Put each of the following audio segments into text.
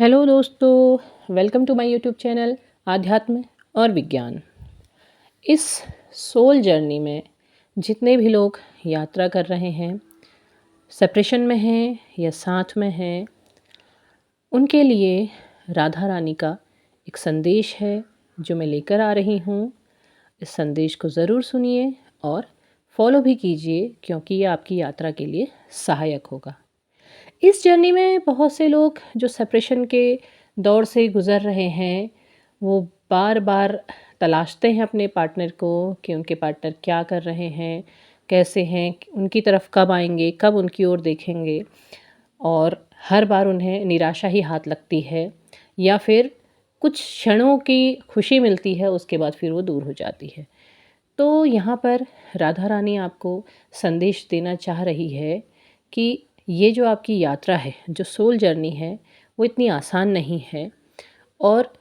Hello दोस्तों, welcome to my YouTube channel आध्यात्म और विज्ञान। इस सोल जर्नी में जितने भी लोग यात्रा कर रहे हैं, सेपरेशन में हैं या साथ में हैं, उनके लिए राधा रानी का एक संदेश है जो मैं लेकर आ रही हूँ। इस संदेश को ज़रूर सुनिए और फॉलो भी कीजिए, क्योंकि ये आपकी यात्रा के लिए सहायक होगा। इस जर्नी में बहुत से लोग जो सेपरेशन के दौर से गुज़र रहे हैं, वो बार बार तलाशते हैं अपने पार्टनर को कि उनके पार्टनर क्या कर रहे हैं, कैसे हैं, उनकी तरफ कब आएंगे, कब उनकी ओर देखेंगे। और हर बार उन्हें निराशा ही हाथ लगती है या फिर कुछ क्षणों की खुशी मिलती है, उसके बाद फिर वो दूर हो जाती है। तो यहाँ पर राधा रानी आपको संदेश देना चाह रही है कि ये जो आपकी यात्रा है, जो सोल जर्नी है, वो इतनी आसान नहीं है। और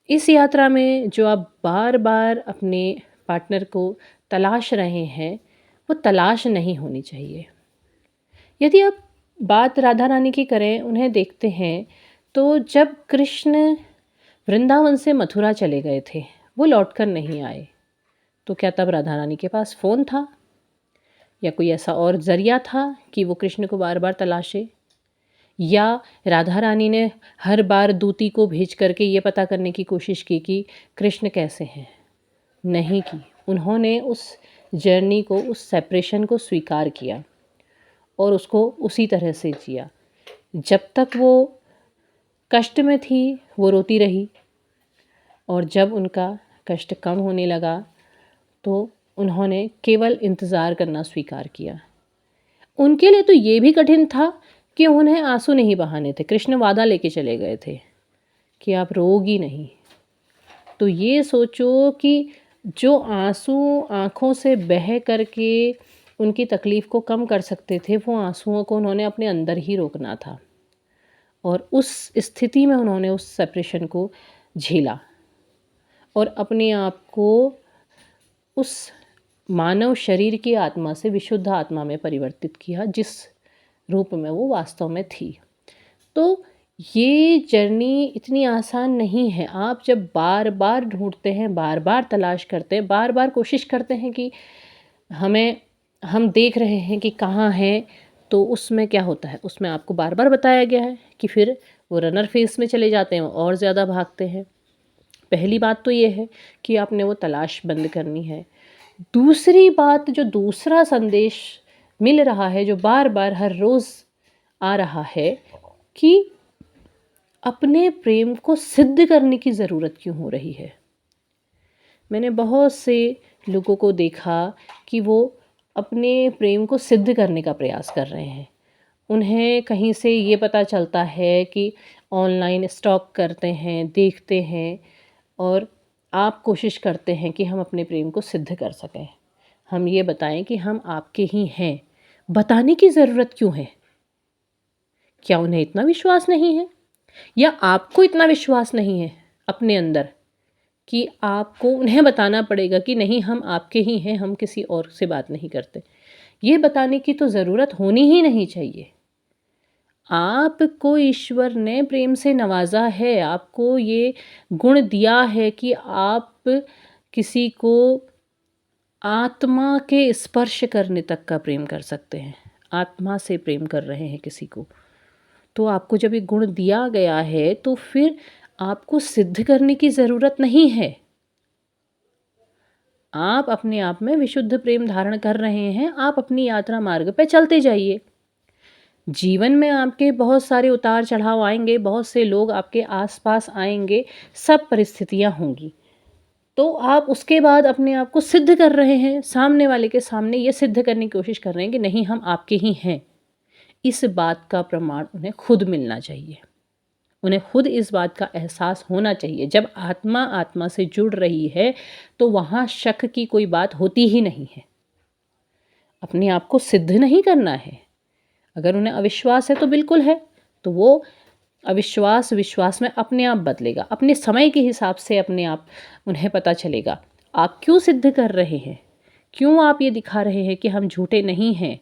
इस यात्रा में जो आप बार बार अपने पार्टनर को तलाश रहे हैं, वो तलाश नहीं होनी चाहिए। यदि आप बात राधा रानी की करें, उन्हें देखते हैं तो जब कृष्ण वृंदावन से मथुरा चले गए थे, वो लौटकर नहीं आए, तो क्या तब राधा रानी के पास फ़ोन था या कोई ऐसा और ज़रिया था कि वो कृष्ण को बार बार तलाशे? या राधा रानी ने हर बार दूती को भेज करके ये पता करने की कोशिश की कि कृष्ण कैसे हैं? नहीं की। उन्होंने उस जर्नी को, उस सेपरेशन को स्वीकार किया और उसको उसी तरह से जिया। जब तक वो कष्ट में थी, वो रोती रही, और जब उनका कष्ट कम होने लगा तो उन्होंने केवल इंतज़ार करना स्वीकार किया। उनके लिए तो ये भी कठिन था कि उन्हें आंसू नहीं बहाने थे। कृष्ण वादा लेके चले गए थे कि आप रोगी नहीं। तो ये सोचो कि जो आंसू आँखों से बह करके उनकी तकलीफ़ को कम कर सकते थे, वो आंसुओं को उन्होंने अपने अंदर ही रोकना था। और उस स्थिति में उन्होंने उस सेपरेशन को झेला और अपने आप को उस मानव शरीर की आत्मा से विशुद्ध आत्मा में परिवर्तित किया, जिस रूप में वो वास्तव में थी। तो ये जर्नी इतनी आसान नहीं है। आप जब बार बार ढूंढते हैं, बार बार तलाश करते हैं, बार बार कोशिश करते हैं कि हम देख रहे हैं कि कहाँ है, तो उसमें क्या होता है, उसमें आपको बार बार बताया गया है कि फिर वो रनर फेस में चले जाते हैं और ज़्यादा भागते हैं। पहली बात तो ये है कि आपने वो तलाश बंद करनी है। दूसरी बात, जो दूसरा संदेश मिल रहा है, जो बार बार हर रोज़ आ रहा है, कि अपने प्रेम को सिद्ध करने की ज़रूरत क्यों हो रही है। मैंने बहुत से लोगों को देखा कि वो अपने प्रेम को सिद्ध करने का प्रयास कर रहे हैं। उन्हें कहीं से ये पता चलता है कि ऑनलाइन स्टॉक करते हैं, देखते हैं, और आप कोशिश करते हैं कि हम अपने प्रेम को सिद्ध कर सकें। हम ये बताएं कि हम आपके ही हैं। बताने की ज़रूरत क्यों है? क्या उन्हें इतना विश्वास नहीं है, या आपको इतना विश्वास नहीं है अपने अंदर कि आपको उन्हें बताना पड़ेगा कि नहीं, हम आपके ही हैं, हम किसी और से बात नहीं करते? ये बताने की तो ज़रूरत होनी ही नहीं चाहिए। आपको ईश्वर ने प्रेम से नवाजा है, आपको ये गुण दिया है कि आप किसी को आत्मा के स्पर्श करने तक का प्रेम कर सकते हैं। आत्मा से प्रेम कर रहे हैं किसी को, तो आपको जब ये गुण दिया गया है, तो फिर आपको सिद्ध करने की ज़रूरत नहीं है। आप अपने आप में विशुद्ध प्रेम धारण कर रहे हैं। आप अपनी यात्रा मार्ग पे चलते जाइए। जीवन में आपके बहुत सारे उतार चढ़ाव आएंगे, बहुत से लोग आपके आसपास आएंगे, सब परिस्थितियां होंगी। तो आप उसके बाद अपने आप को सिद्ध कर रहे हैं, सामने वाले के सामने ये सिद्ध करने की कोशिश कर रहे हैं कि नहीं, हम आपके ही हैं। इस बात का प्रमाण उन्हें खुद मिलना चाहिए। उन्हें खुद इस बात का एहसास होना चाहिए। जब आत्मा आत्मा से जुड़ रही है, तो वहाँ शक की कोई बात होती ही नहीं है। अपने आप को सिद्ध नहीं करना है। अगर उन्हें अविश्वास है तो बिल्कुल है, तो वो अविश्वास विश्वास में अपने आप बदलेगा। अपने समय के हिसाब से अपने आप उन्हें पता चलेगा आप क्यों सिद्ध कर रहे हैं, क्यों आप ये दिखा रहे हैं कि हम झूठे नहीं हैं।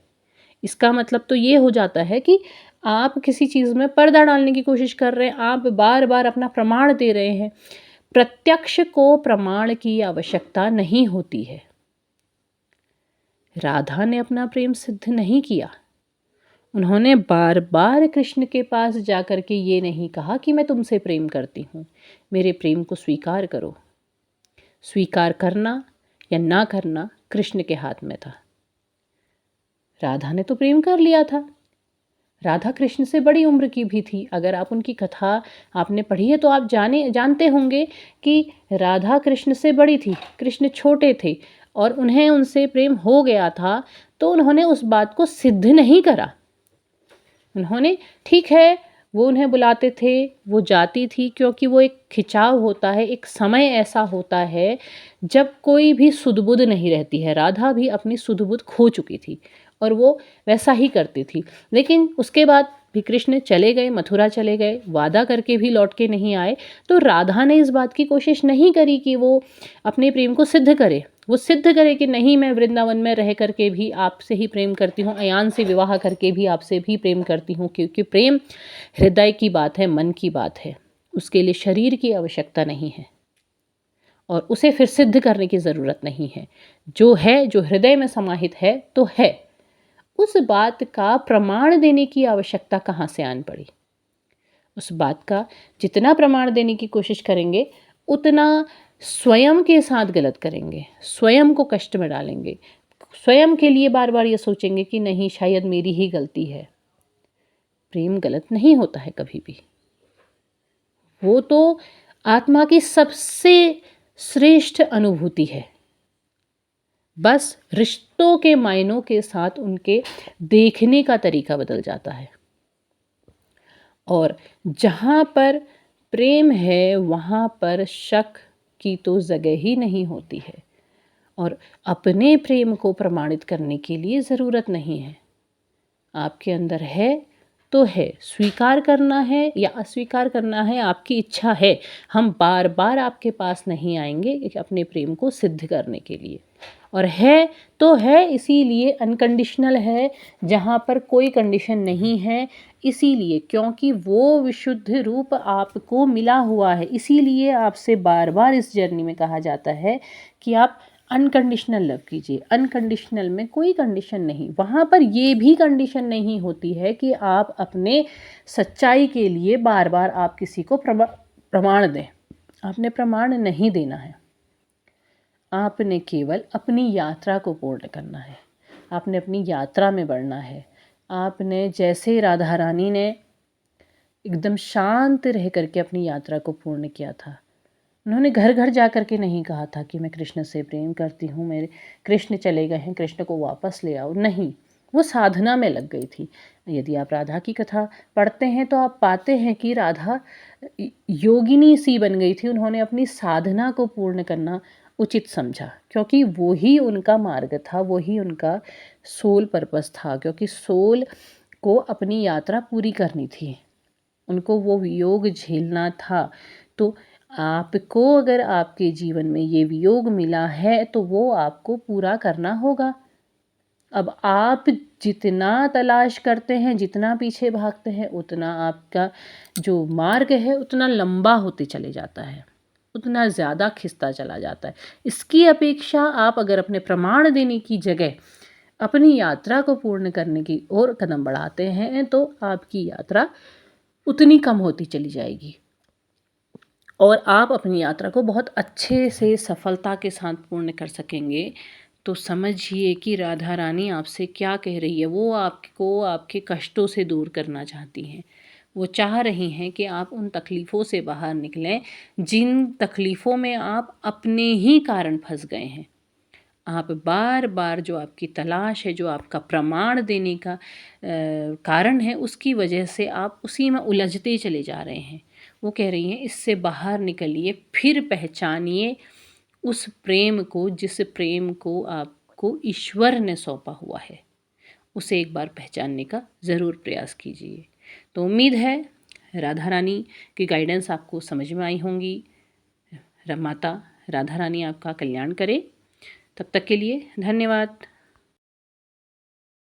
इसका मतलब तो ये हो जाता है कि आप किसी चीज़ में पर्दा डालने की कोशिश कर रहे हैं, आप बार बार अपना प्रमाण दे रहे हैं। प्रत्यक्ष को प्रमाण की आवश्यकता नहीं होती है। राधा ने अपना प्रेम सिद्ध नहीं किया। उन्होंने बार बार कृष्ण के पास जाकर के ये नहीं कहा कि मैं तुमसे प्रेम करती हूँ, मेरे प्रेम को स्वीकार करो। स्वीकार करना या ना करना कृष्ण के हाथ में था। राधा ने तो प्रेम कर लिया था। राधा कृष्ण से बड़ी उम्र की भी थी। अगर आप उनकी कथा आपने पढ़ी है तो आप जानते होंगे कि राधा कृष्ण से बड़ी थी, कृष्ण छोटे थे और उन्हें उनसे प्रेम हो गया था, तो उन्होंने उस बात को सिद्ध नहीं करा। उन्होंने, ठीक है, वो उन्हें बुलाते थे, वो जाती थी, क्योंकि वो एक खिंचाव होता है, एक समय ऐसा होता है जब कोई भी सुध-बुध नहीं रहती है। राधा भी अपनी सुध-बुध खो चुकी थी और वो वैसा ही करती थी। लेकिन उसके बाद भी कृष्ण चले गए, मथुरा चले गए, वादा करके भी लौट के नहीं आए। तो राधा ने इस बात की कोशिश नहीं करी कि वो अपने प्रेम को सिद्ध करे। वो सिद्ध करे कि नहीं, मैं वृंदावन में रह करके भी आपसे ही प्रेम करती हूँ, अयान से विवाह करके भी आपसे भी प्रेम करती हूँ, क्योंकि प्रेम हृदय की बात है, मन की बात है। उसके लिए शरीर की आवश्यकता नहीं है और उसे फिर सिद्ध करने की ज़रूरत नहीं है। जो है, जो हृदय में समाहित है तो है। उस बात का प्रमाण देने की आवश्यकता कहाँ से आन पड़ी? उस बात का जितना प्रमाण देने की कोशिश करेंगे उतना स्वयं के साथ गलत करेंगे, स्वयं को कष्ट में डालेंगे, स्वयं के लिए बार बार ये सोचेंगे कि नहीं, शायद मेरी ही गलती है। प्रेम गलत नहीं होता है कभी भी। वो तो आत्मा की सबसे श्रेष्ठ अनुभूति है। बस रिश्तों के मायनों के साथ उनके देखने का तरीका बदल जाता है। और जहाँ पर प्रेम है वहाँ पर शक की तो जगह ही नहीं होती है और अपने प्रेम को प्रमाणित करने के लिए ज़रूरत नहीं है। आपके अंदर है तो है, स्वीकार करना है या अस्वीकार करना है आपकी इच्छा है। हम बार बार आपके पास नहीं आएंगे अपने प्रेम को सिद्ध करने के लिए। और है तो है, इसीलिए अनकंडीशनल है, जहाँ पर कोई कंडीशन नहीं है, इसीलिए क्योंकि वो विशुद्ध रूप आपको मिला हुआ है। इसीलिए आपसे बार बार इस जर्नी में कहा जाता है कि आप अनकंडीशनल लव कीजिए। अनकंडीशनल में कोई कंडीशन नहीं, वहाँ पर ये भी कंडीशन नहीं होती है कि आप अपने सच्चाई के लिए बार बार आप किसी को प्रमाण दें। आपने प्रमाण नहीं देना है, आपने केवल अपनी यात्रा को पूर्ण करना है। आपने अपनी यात्रा में बढ़ना है। आपने, जैसे राधा रानी ने एकदम शांत रह करके अपनी यात्रा को पूर्ण किया था, उन्होंने घर घर जा कर के नहीं कहा था कि मैं कृष्ण से प्रेम करती हूँ, मेरे कृष्ण चले गए हैं, कृष्ण को वापस ले आओ। नहीं, वो साधना में लग गई थी। यदि आप राधा की कथा पढ़ते हैं तो आप पाते हैं कि राधा योगिनी सी बन गई थी। उन्होंने अपनी साधना को पूर्ण करना उचित समझा, क्योंकि वो ही उनका मार्ग था, वो ही उनका सोल पर्पस था, क्योंकि सोल को अपनी यात्रा पूरी करनी थी, उनको वो वियोग झेलना था। तो आपको अगर आपके जीवन में ये वियोग मिला है तो वो आपको पूरा करना होगा। अब आप जितना तलाश करते हैं, जितना पीछे भागते हैं, उतना आपका जो मार्ग है उतना लंबा होते चले जाता है, उतना ज़्यादा खिंचता चला जाता है। इसकी अपेक्षा आप अगर अपने प्रमाण देने की जगह अपनी यात्रा को पूर्ण करने की ओर कदम बढ़ाते हैं तो आपकी यात्रा उतनी कम होती चली जाएगी और आप अपनी यात्रा को बहुत अच्छे से सफलता के साथ पूर्ण कर सकेंगे। तो समझिए कि राधा रानी आपसे क्या कह रही है। वो आपको आपके कष्टों से दूर करना चाहती हैं। वो चाह रही हैं कि आप उन तकलीफ़ों से बाहर निकलें जिन तकलीफ़ों में आप अपने ही कारण फंस गए हैं। आप बार बार जो आपकी तलाश है, जो आपका प्रमाण देने का कारण है, उसकी वजह से आप उसी में उलझते चले जा रहे हैं। वो कह रही हैं इससे बाहर निकलिए, फिर पहचानिए उस प्रेम को जिस प्रेम को आपको ईश्वर ने सौंपा हुआ है। उसे एक बार पहचानने का ज़रूर प्रयास कीजिए। तो उम्मीद है राधा रानी की गाइडेंस आपको समझ में आई होंगी। माता राधा रानी आपका कल्याण करे। तब तक के लिए धन्यवाद।